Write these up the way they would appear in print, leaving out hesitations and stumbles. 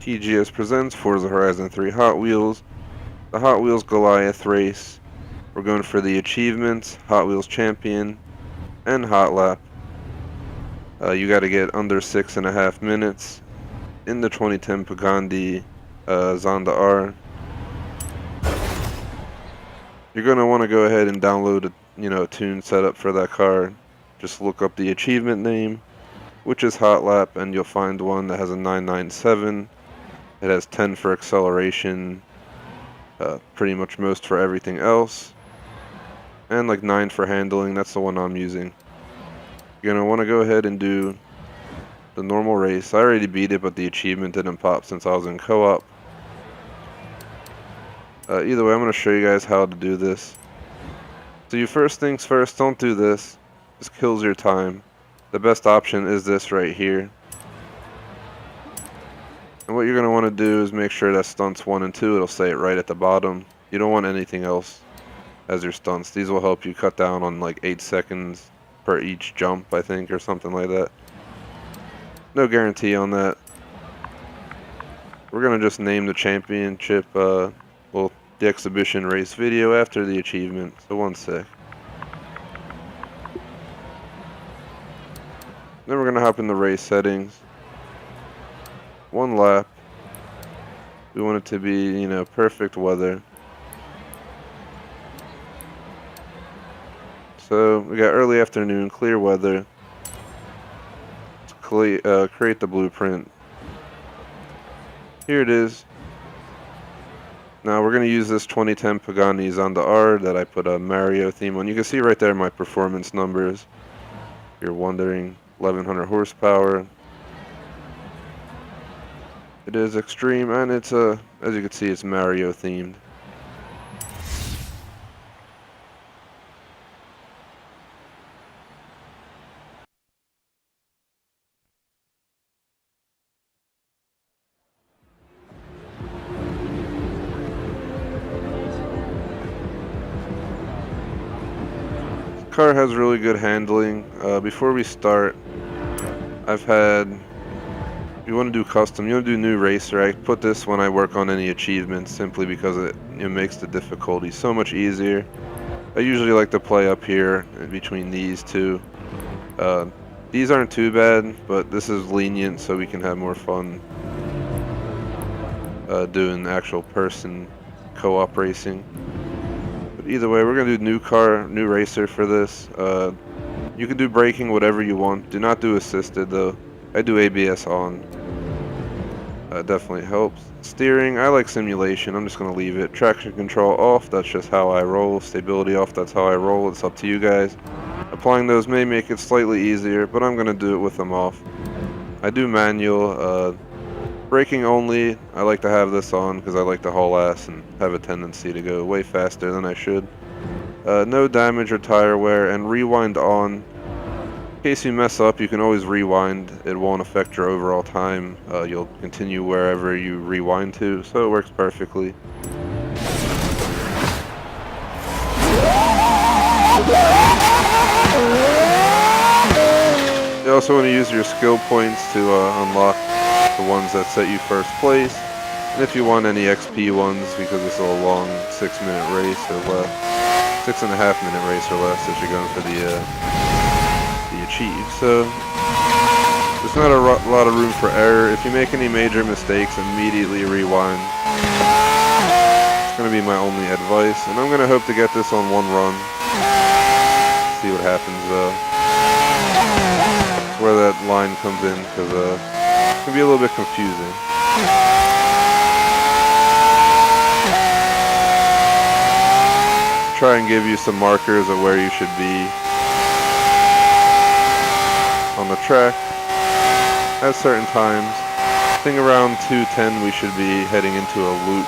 TGS presents Forza Horizon 3 Hot Wheels, the Hot Wheels Goliath race. We're going for the achievements, Hot Wheels Champion, and Hot Lap. You got to get under 6.5 minutes in the 2010 Pagani Zonda R. You're going to want to go ahead and download a tune setup for that car. Just look up the achievement name, which is Hot Lap, and you'll find one that has a 997. It has 10 for acceleration, pretty much most for everything else, and like 9 for handling. That's the one I'm using. You're going to want to go ahead and do the normal race. I already beat it, but the achievement didn't pop since I was in co-op. Either way, I'm going to show you guys how to do this. So you first things first, don't do this. This kills your time. The best option is this right here. And what you're going to want to do is make sure that stunts 1 and 2, it'll say it right at the bottom. You don't want anything else as your stunts. These will help you cut down on like 8 seconds per each jump, I think, or something like that. No guarantee on that. We're going to just name the championship, the exhibition race video after the achievement. So 1 sec. Then we're going to hop in the race settings. 1 lap. We want it to be, perfect weather. So we got early afternoon, clear weather. Let's create the blueprint. Here it is. Now we're going to use this 2010 Pagani Zonda R that I put a Mario theme on. You can see right there my performance numbers. If you're wondering, 1100 horsepower. It is extreme, and it's as you can see, it's Mario themed. The car has really good handling. Before we start, you want to do custom, you want to do new racer. I put this when I work on any achievements simply because it makes the difficulty so much easier. I usually like to play up here between these two. These aren't too bad, but this is lenient so we can have more fun doing actual person co-op racing. But either way, we're going to do new racer for this. You can do braking, whatever you want. Do not do assisted though. I do ABS on. Definitely helps. Steering, I like simulation. I'm just going to leave it. Traction control off, that's just how I roll. Stability off, that's how I roll. It's up to you guys. Applying those may make it slightly easier, but I'm going to do it with them off. I do manual. Braking only, I like to have this on because I like to haul ass and have a tendency to go way faster than I should. No damage or tire wear, and rewind on. In case you mess up, you can always rewind. It won't affect your overall time. You'll continue wherever you rewind to, so it works perfectly. You also want to use your skill points to unlock the ones that set you first place. And if you want any XP ones, because it's a long 6-minute race or less, 6.5-minute race or less if you're going for the achieve. So there's not a lot of room for error. If you make any major mistakes, immediately rewind. It's going to be my only advice, and I'm going to hope to get this on 1 run. See what happens where that line comes in, because it can be a little bit confusing. Try and give you some markers of where you should be on the track at certain times. I think around 2:10 we should be heading into a loop.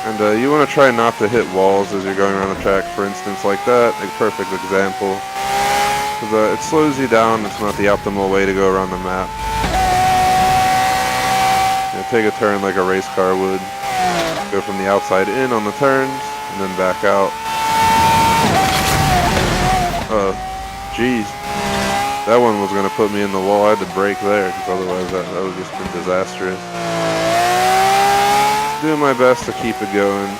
And you want to try not to hit walls as you're going around the track, for instance, like that, a perfect example. Because it slows you down. It's not the optimal way to go around the map. Take a turn like a race car would. Go from the outside in on the turns, and then back out. Jeez. That one was going to put me in the wall. I had to brake there, because otherwise that would have just been disastrous. Doing my best to keep it going.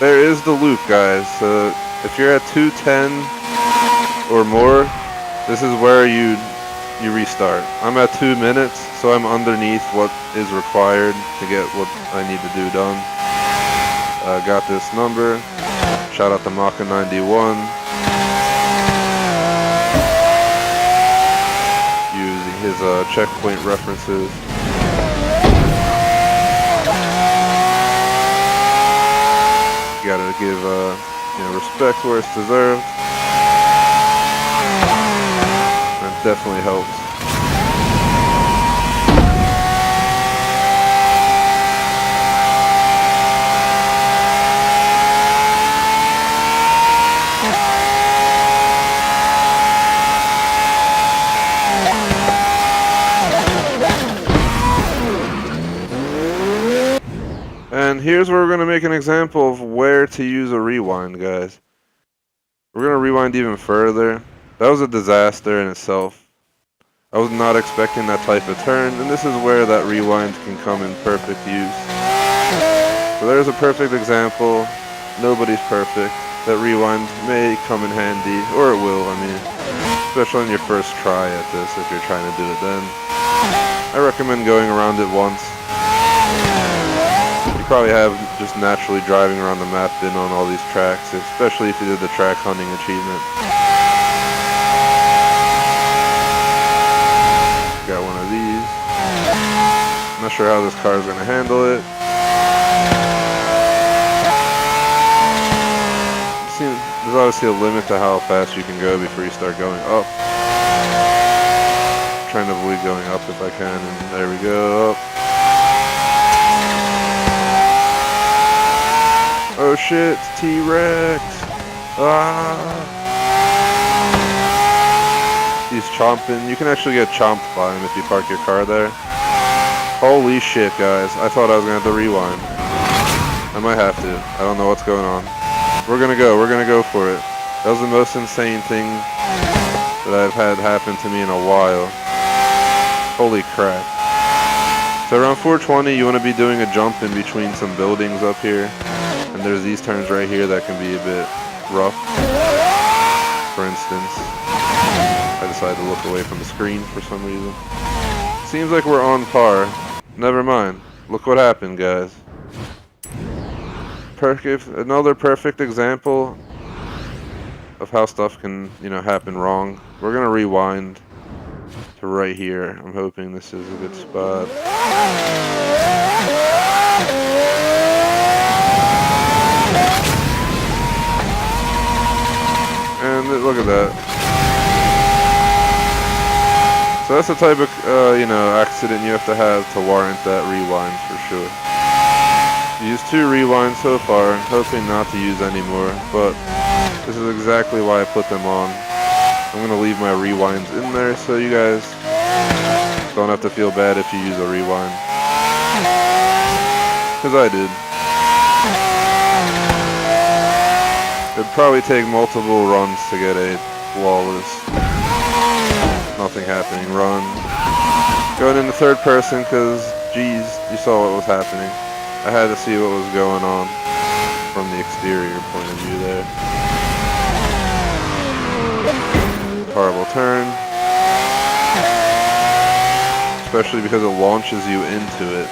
There is the loop, guys. So if you're at 210 or more, this is where you restart. I'm at 2 minutes, so I'm underneath what is required to get what I need to do done. Got this number. Shout out to Maka 91. Using his checkpoint references. Gotta give respect where it's deserved. That definitely helps. And here's where we're going to make an example of where to use a rewind, guys. We're going to rewind even further. That was a disaster in itself. I was not expecting that type of turn, and this is where that rewind can come in perfect use. So there's a perfect example. Nobody's perfect. That rewind may come in handy, or it will, I mean, especially on your first try at this if you're trying to do it then. I recommend going around it once. You probably have just naturally driving around the map been on all these tracks, especially if you did the track hunting achievement. Got one of these. I'm not sure how this car is going to handle it. There's obviously a limit to how fast you can go before you start going up. I'm trying to avoid going up if I can, and there we go, up. Oh shit, it's T-Rex! Ah! He's chomping. You can actually get chomped by him if you park your car there. Holy shit, guys. I thought I was going to have to rewind. I might have to. I don't know what's going on. We're going to go for it. That was the most insane thing that I've had happen to me in a while. Holy crap. So around 420, you want to be doing a jump in between some buildings up here. And there's these turns right here that can be a bit rough. For instance, I decided to look away from the screen for some reason. Seems like we're on par. Never mind. Look what happened, guys. Another perfect example of how stuff can, happen wrong. We're gonna rewind to right here. I'm hoping this is a good spot. And look at that. So that's the type of, accident you have to warrant that rewind for sure. Used 2 rewinds so far, hoping not to use any more, but this is exactly why I put them on. I'm going to leave my rewinds in there so you guys don't have to feel bad if you use a rewind. Because I did. It'd probably take multiple runs to get a flawless, nothing happening run. Going into third person because, geez, you saw what was happening. I had to see what was going on from the exterior point of view there. Horrible turn. Especially because it launches you into it.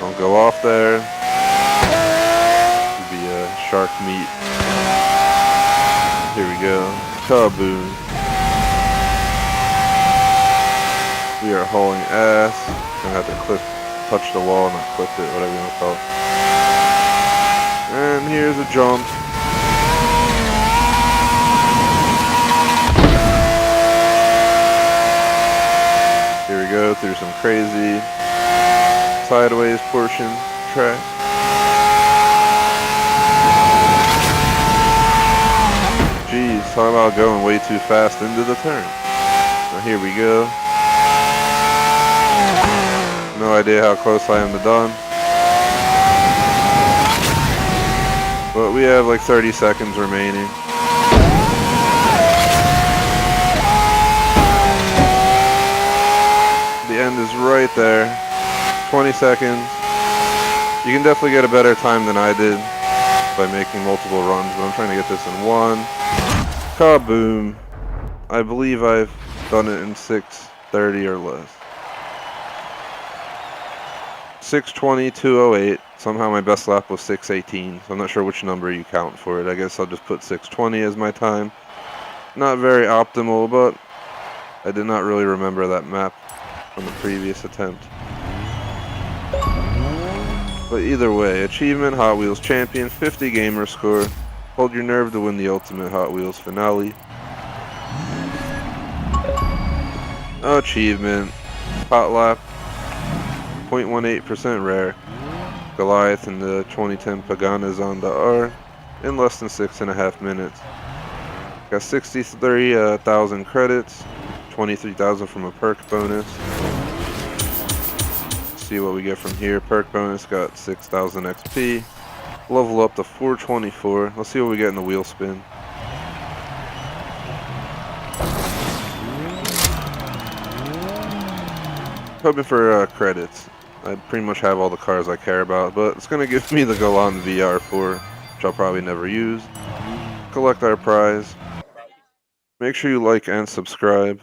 Don't go off there. Could be a shark meat. Here we go. Kaboom. We are hauling ass. Gonna have to touch the wall, not clip it, whatever you want to call it. And here's a jump. Here we go, through some crazy sideways portion track. Jeez, talk about going way too fast into the turn. Now here we go. No idea how close I am to done. But we have like 30 seconds remaining. The end is right there. 20 seconds. You can definitely get a better time than I did by making multiple runs, but I'm trying to get this in one. Kaboom. I believe I've done it in 6:30 or less. 6:20, 2:08. Somehow my best lap was 6:18, so I'm not sure which number you count for it. I guess I'll just put 6:20 as my time. Not very optimal, but I did not really remember that map from the previous attempt. But either way, achievement, Hot Wheels Champion, 50 gamer score. Hold your nerve to win the ultimate Hot Wheels finale. Achievement, Hot Lap, 0.18% rare. Goliath and the 2010 Paganas on the R in less than 6.5 minutes. Got 63,000 credits, 23,000 from a perk bonus. See what we get from here. Perk bonus got 6,000 XP. Level up to 424. Let's see what we get in the wheel spin. Hoping for credits. I pretty much have all the cars I care about, but it's going to give me the Golan VR4, which I'll probably never use. Collect our prize. Make sure you like and subscribe.